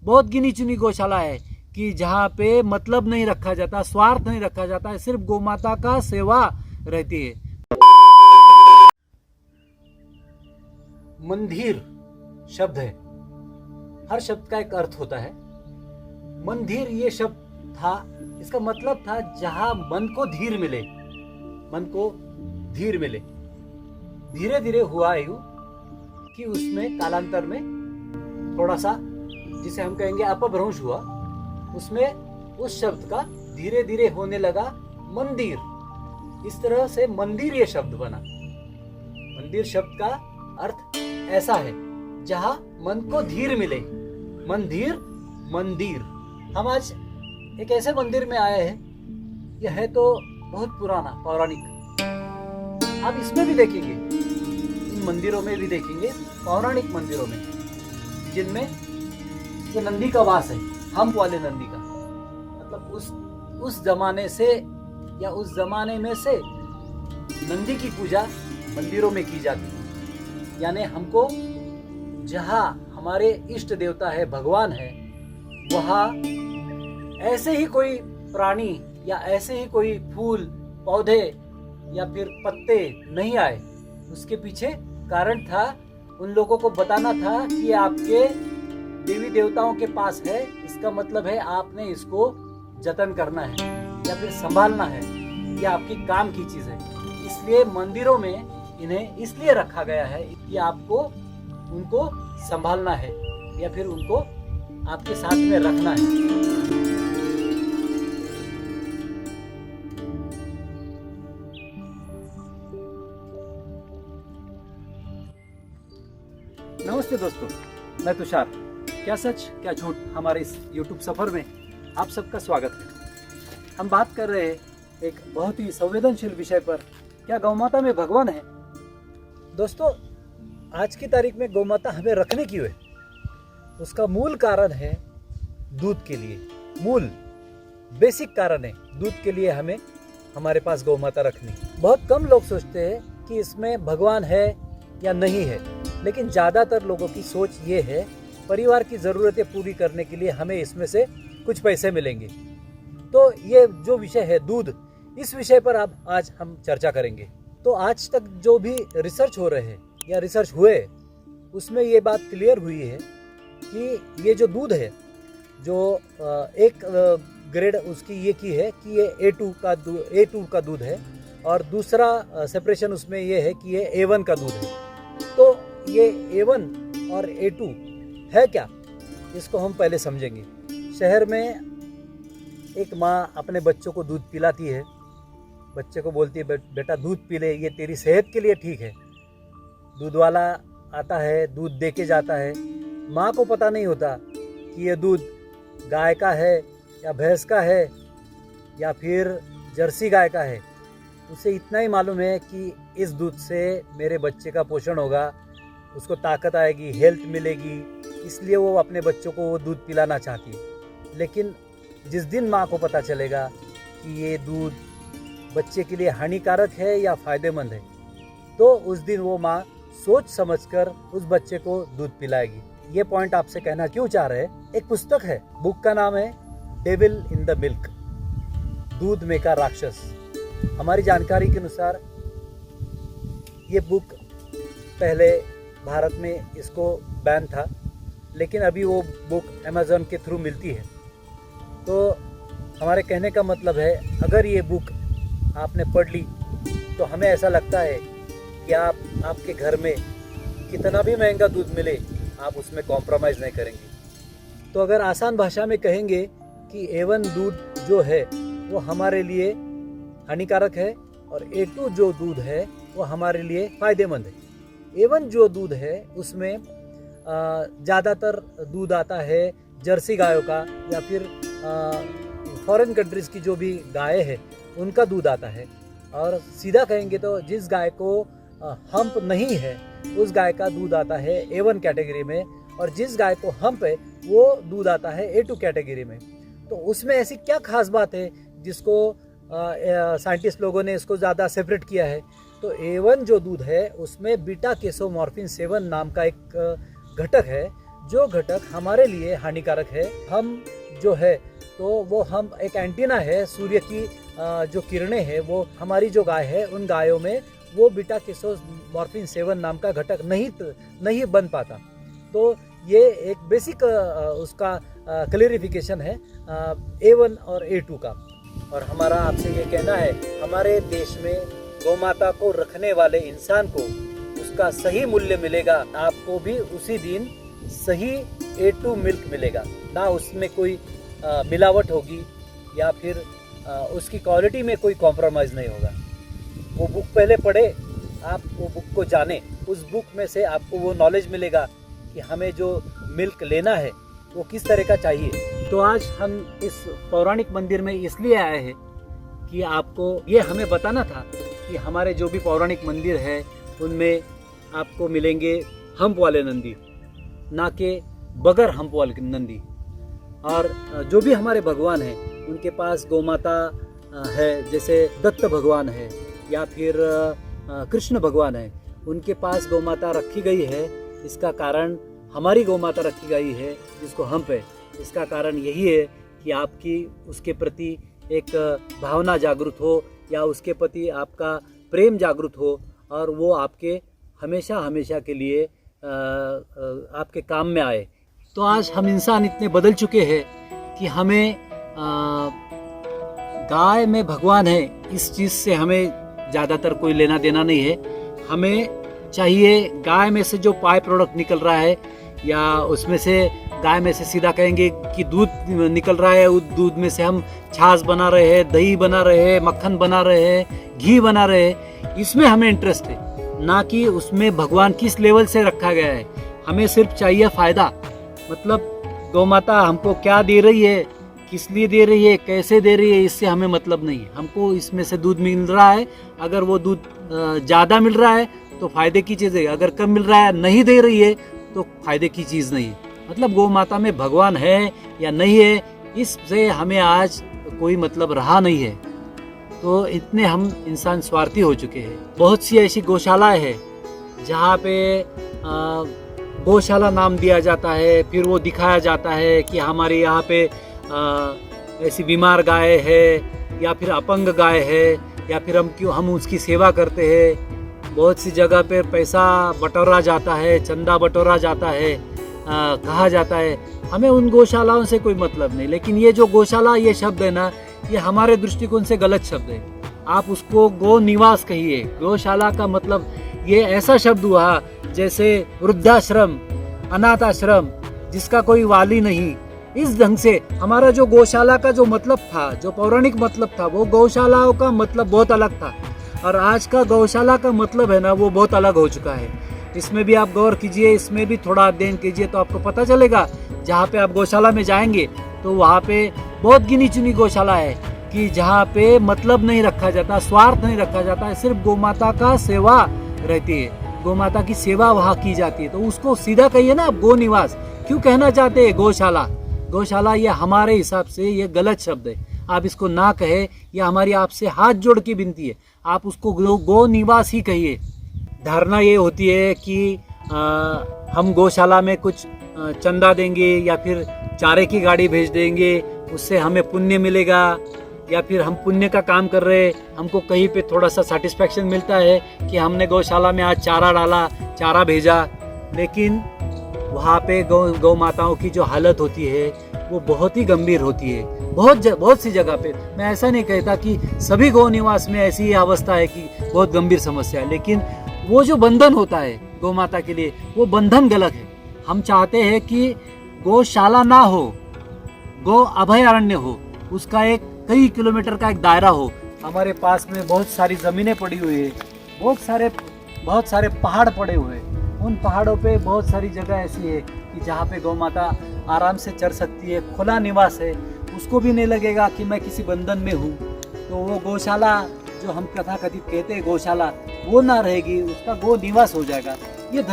बहुत गिनी चुनी गौशाला है कि जहाँ पे मतलब नहीं रखा जाता, स्वार्थ नहीं रखा जाता है, सिर्फ गौमाता का सेवा रहती है। मंदिर शब्द है, हर शब्द का एक अर्थ होता है। मंदिर ये शब्द था, इसका मतलब था जहां मन को धीर मिले, मन को धीर मिले। धीरे धीरे हुआ यूं कि उसमें कालांतर में थोड़ा सा, जिसे हम कहेंगे अपभ्रंश हुआ, उसमें उस शब्द का धीरे धीरे होने लगा मंदिर। इस तरह से मंदिर ये शब्द बना। मंदिर शब्द का अर्थ ऐसा है जहां मन को धीर मिले। मंदिर, मंदिर। हम आज एक ऐसे मंदिर में आए हैं, यह है तो बहुत पुराना, पौराणिक। आप इसमें भी देखेंगे, इन मंदिरों में भी देखेंगे, पौराणिक मंदिरों में, जिनमें ये नंदी का वास है, हम्प वाले नंदी का। मतलब उस जमाने से या उस जमाने में से नंदी की पूजा मंदिरों में की जाती है। यानी हमको जहाँ हमारे इष्ट देवता है, भगवान है, वहाँ ऐसे ही कोई प्राणी या ऐसे ही कोई फूल, पौधे या फिर पत्ते नहीं आए। उसके पीछे कारण था, उन लोगों को बताना था कि आपके देवी देवताओं के पास है, इसका मतलब है आपने इसको जतन करना है या फिर संभालना है, ये आपकी काम की चीज है। इसलिए मंदिरों में इन्हें इसलिए रखा गया है कि आपको उनको संभालना है या फिर उनको आपके साथ में रखना है। नमस्ते दोस्तों, मैं तुषार। क्या सच क्या झूठ, हमारे इस YouTube सफर में आप सबका स्वागत है। हम बात कर रहे हैं एक बहुत ही संवेदनशील विषय पर, क्या गौमाता में भगवान है। दोस्तों, आज की तारीख में गौमाता हमें रखने क्यों है? उसका मूल कारण है दूध के लिए। मूल बेसिक कारण है दूध के लिए हमें हमारे पास गौमाता रखनी। बहुत कम लोग सोचते हैं कि इसमें भगवान है या नहीं है, लेकिन ज़्यादातर लोगों की सोच ये है, परिवार की ज़रूरतें पूरी करने के लिए हमें इसमें से कुछ पैसे मिलेंगे। तो ये जो विषय है दूध, इस विषय पर अब आज हम चर्चा करेंगे। तो आज तक जो भी रिसर्च हो रहे हैं या रिसर्च हुए, उसमें ये बात क्लियर हुई है कि ये जो दूध है, जो एक ग्रेड उसकी ये की है कि ये A2 का दूध है, और दूसरा सेपरेशन उसमें ये है कि ये A1 का दूध है। तो ये A1 और A2 है क्या, इसको हम पहले समझेंगे। शहर में एक माँ अपने बच्चों को दूध पिलाती है, बच्चे को बोलती है बेटा दूध पी ले, ये तेरी सेहत के लिए ठीक है। दूध वाला आता है, दूध दे के जाता है। माँ को पता नहीं होता कि ये दूध गाय का है या भैंस का है या फिर जर्सी गाय का है। उसे इतना ही मालूम है कि इस दूध से मेरे बच्चे का पोषण होगा, उसको ताकत आएगी, हेल्थ मिलेगी, इसलिए वो अपने बच्चों को वो दूध पिलाना चाहती है। लेकिन जिस दिन माँ को पता चलेगा कि ये दूध बच्चे के लिए हानिकारक है या फायदेमंद है, तो उस दिन वो माँ सोच समझकर उस बच्चे को दूध पिलाएगी। ये पॉइंट आपसे कहना क्यों चाह रहे हैं, एक पुस्तक है, बुक का नाम है डेविल इन द मिल्क, दूध में का राक्षस। हमारी जानकारी के अनुसार ये बुक पहले भारत में इसको बैन था, लेकिन अभी वो बुक अमेज़न के थ्रू मिलती है। तो हमारे कहने का मतलब है, अगर ये बुक आपने पढ़ ली तो हमें ऐसा लगता है कि आपके घर में कितना भी महंगा दूध मिले, आप उसमें कॉम्प्रोमाइज़ नहीं करेंगे। तो अगर आसान भाषा में कहेंगे कि A1 दूध जो है वो हमारे लिए हानिकारक है और A2 जो दूध है वो हमारे लिए फ़ायदेमंद है। A1 जो दूध है उसमें ज़्यादातर दूध आता है जर्सी गायों का या फिर फॉरेन कंट्रीज़ की जो भी गाय है उनका दूध आता है। और सीधा कहेंगे तो जिस गाय को हम्प नहीं है उस गाय का दूध आता है A1 कैटेगरी में, और जिस गाय को हम्प है वो दूध आता है A2 कैटेगरी में। तो उसमें ऐसी क्या खास बात है जिसको साइंटिस्ट लोगों ने इसको ज़्यादा सेपरेट किया है? तो A1 जो दूध है उसमें बीटा केसोमॉर्फिन 7 नाम का एक घटक है जो घटक हमारे लिए हानिकारक है, हम जो है तो वो हम एक एंटीना है, सूर्य की जो किरणें है वो हमारी जो गाय है उन गायों में वो बीटा केसोमॉर्फिन 7 नाम का घटक नहीं बन पाता। तो ये एक बेसिक उसका क्लेरिफिकेशन है A1 और A2 का। और हमारा आपसे ये कहना है, हमारे देश में गौमाता को रखने वाले इंसान को उसका सही मूल्य मिलेगा, आपको भी उसी दिन सही A2 मिल्क मिलेगा, ना उसमें कोई मिलावट होगी या फिर उसकी क्वालिटी में कोई कॉम्प्रोमाइज़ नहीं होगा। वो बुक पहले पढ़े, आप वो बुक को जाने, उस बुक में से आपको वो नॉलेज मिलेगा कि हमें जो मिल्क लेना है वो किस तरह का चाहिए। तो आज हम इस पौराणिक मंदिर में इसलिए आए हैं कि आपको ये हमें बताना था कि हमारे जो भी पौराणिक मंदिर है उनमें आपको मिलेंगे हम्प वाले नंदी, ना कि बगैर हम्प वाले नंदी। और जो भी हमारे भगवान हैं उनके पास गौमाता है, जैसे दत्त भगवान है या फिर कृष्ण भगवान है, उनके पास गौमाता रखी गई है। इसका कारण हमारी गौमाता रखी गई है जिसको हम्प है, इसका कारण यही है कि आपकी उसके प्रति एक भावना जागृत हो या उसके प्रति आपका प्रेम जागृत हो और वो आपके हमेशा हमेशा के लिए आपके काम में आए। तो आज हम इंसान इतने बदल चुके हैं कि हमें गाय में भगवान है इस चीज़ से हमें ज़्यादातर कोई लेना देना नहीं है। हमें चाहिए गाय में से जो पाई प्रोडक्ट निकल रहा है या उसमें से गाय में से सीधा कहेंगे कि दूध निकल रहा है, उस दूध में से हम छाछ बना रहे हैं, दही बना रहे हैं, मक्खन बना रहे हैं, घी बना रहे हैं, इसमें हमें इंटरेस्ट है, ना कि उसमें भगवान किस लेवल से रखा गया है। हमें सिर्फ चाहिए फ़ायदा, मतलब गौमाता हमको क्या दे रही है, किस लिए दे रही है, कैसे दे रही है, इससे हमें मतलब नहीं है। हमको इसमें से दूध मिल रहा है, अगर वो दूध ज़्यादा मिल रहा है तो फ़ायदे की चीज़ है, अगर कम मिल रहा है नहीं दे रही है तो फ़ायदे की चीज़ नहीं है। मतलब गौ माता में भगवान है या नहीं है इससे हमें आज कोई मतलब रहा नहीं है। तो इतने हम इंसान स्वार्थी हो चुके हैं। बहुत सी ऐसी गौशालाएं हैं जहाँ पे गौशाला नाम दिया जाता है, फिर वो दिखाया जाता है कि हमारे यहाँ पे ऐसी बीमार गाय है या फिर अपंग गाय है या फिर हम उसकी सेवा करते हैं। बहुत सी जगह पे पैसा बटोरा जाता है, चंदा बटोरा जाता है, कहा जाता है। हमें उन गौशालाओं से कोई मतलब नहीं, लेकिन ये जो गौशाला ये शब्द है ना, ये हमारे दृष्टिकोण से गलत शब्द है। आप उसको गौ निवास कहिए। गौशाला का मतलब ये ऐसा शब्द हुआ जैसे वृद्धाश्रम, अनाथ आश्रम जिसका कोई वाली नहीं। इस ढंग से हमारा जो गौशाला का जो मतलब था, जो पौराणिक मतलब था, वो गौशालाओं का मतलब बहुत अलग था और आज का गौशाला का मतलब है ना वो बहुत अलग हो चुका है। इसमें भी आप गौर कीजिए, इसमें भी थोड़ा अध्ययन कीजिए तो आपको पता चलेगा। जहाँ पे आप गौशाला में जाएंगे तो वहाँ पे बहुत गिनी चुनी गौशाला है कि जहाँ पे मतलब नहीं रखा जाता, स्वार्थ नहीं रखा जाता है, सिर्फ गौमाता का सेवा रहती है, गौमाता की सेवा वहाँ की जाती है। तो उसको सीधा कहिए ना आप गौ निवास, क्यों कहना चाहते हैं गौशाला? गौशाला ये हमारे हिसाब से ये गलत शब्द है, आप इसको ना कहे। ये हमारी आपसे हाथ जोड़ की विनती है, आप उसको गौ निवास ही कहिए। धारणा ये होती है कि हम गौशाला में कुछ चंदा देंगे या फिर चारे की गाड़ी भेज देंगे, उससे हमें पुण्य मिलेगा, या फिर हम पुण्य का काम कर रहे हैं, हमको कहीं पे थोड़ा सा सेटिस्फेक्शन मिलता है कि हमने गौशाला में आज चारा डाला, चारा भेजा। लेकिन वहाँ पे गौ माताओं की जो हालत होती है वो बहुत ही गंभीर होती है। बहुत सी जगह पे, मैं ऐसा नहीं कहता कि सभी गौ निवास में ऐसी अवस्था है कि बहुत गंभीर समस्या है, लेकिन वो जो बंधन होता है गौ माता के लिए, वो बंधन गलत है। हम चाहते हैं कि गौशाला ना हो, गौ अभयारण्य हो, उसका एक कई किलोमीटर का एक दायरा हो। हमारे पास में बहुत सारी ज़मीनें पड़ी हुई है, बहुत सारे पहाड़ पड़े हुए हैं। उन पहाड़ों पे बहुत सारी जगह ऐसी है कि जहाँ पे गौ माता आराम से चर सकती है, खुला निवास है, उसको भी नहीं लगेगा कि मैं किसी बंधन में हूँ। तो वो गौशाला जो हम कथाकथित कहते हैं गौशाला, वो ना रहेगी, उसका गौ निवास हो जाएगा। ये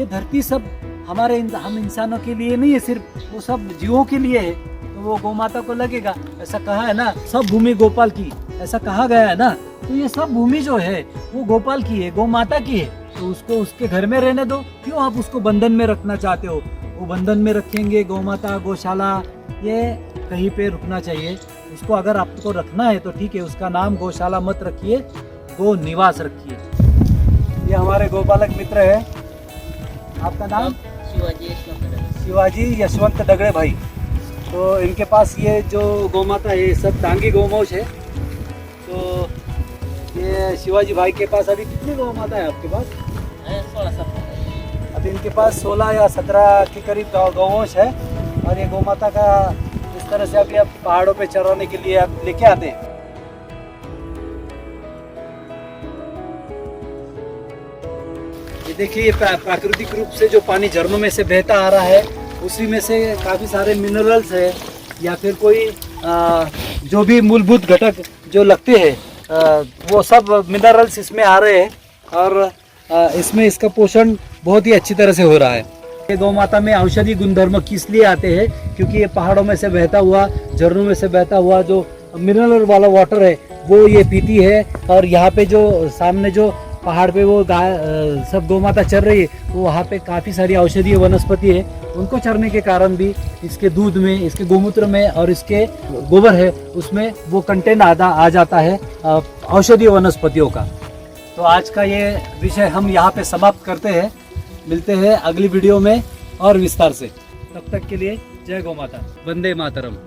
धरती सब हम इंसानों के लिए नहीं है, सिर्फ वो सब जीवों के लिए है। तो वो गौ माता को लगेगा, ऐसा कहा है ना, सब भूमि गोपाल की, ऐसा कहा गया है ना। तो ये सब भूमि जो है वो गोपाल की है, गौ माता की है, तो उसको उसके घर में रहने दो। क्यों आप उसको बंधन में रखना चाहते हो? वो बंधन में रखेंगे। गौ माता, गौशाला, ये कहीं पे रुकना चाहिए उसको। अगर आपको रखना है तो ठीक है, उसका नाम गौशाला मत रखिए, गो निवास रखिए। ये हमारे गोपालक मित्र है। आपका नाम? शिवाजी यशवंत डगड़े भाई। तो इनके पास ये जो गौ माता है सब डांगी गौमोश है। तो ये शिवाजी भाई के पास अभी कितनी गौ माता है आपके पास? 16-17। अभी इनके पास 16 या 17 के करीब गौवंश है। और ये गौ माता का इस तरह से अभी आप पहाड़ों पे चराने के लिए आप लेके आते हैं। ये देखिए, प्राकृतिक रूप से जो पानी झरनों में से बहता आ रहा है उसी में से काफ़ी सारे मिनरल्स है या फिर कोई जो भी मूलभूत घटक जो लगते हैं वो सब मिनरल्स इसमें आ रहे हैं। और इसमें इसका पोषण बहुत ही अच्छी तरह से हो रहा है। ये गौ माता में औषधि गुणधर्म किस लिए आते हैं? क्योंकि ये पहाड़ों में से बहता हुआ, झरनों में से बहता हुआ जो मिनरल वाला वाटर है वो ये पीती है। और यहाँ पे जो सामने जो पहाड़ पे वो गाय सब गौ माता चर रही है, वो वहाँ पे काफ़ी सारी औषधीय वनस्पति है। उनको चरने के कारण भी इसके दूध में, इसके गोमूत्र में और इसके गोबर है उसमें वो कंटेंट आ जाता है औषधीय वनस्पतियों का। तो आज का ये विषय हम यहाँ पे समाप्त करते हैं। मिलते हैं अगली वीडियो में और विस्तार से। तब तक के लिए जय गौ माता, वंदे मातरम।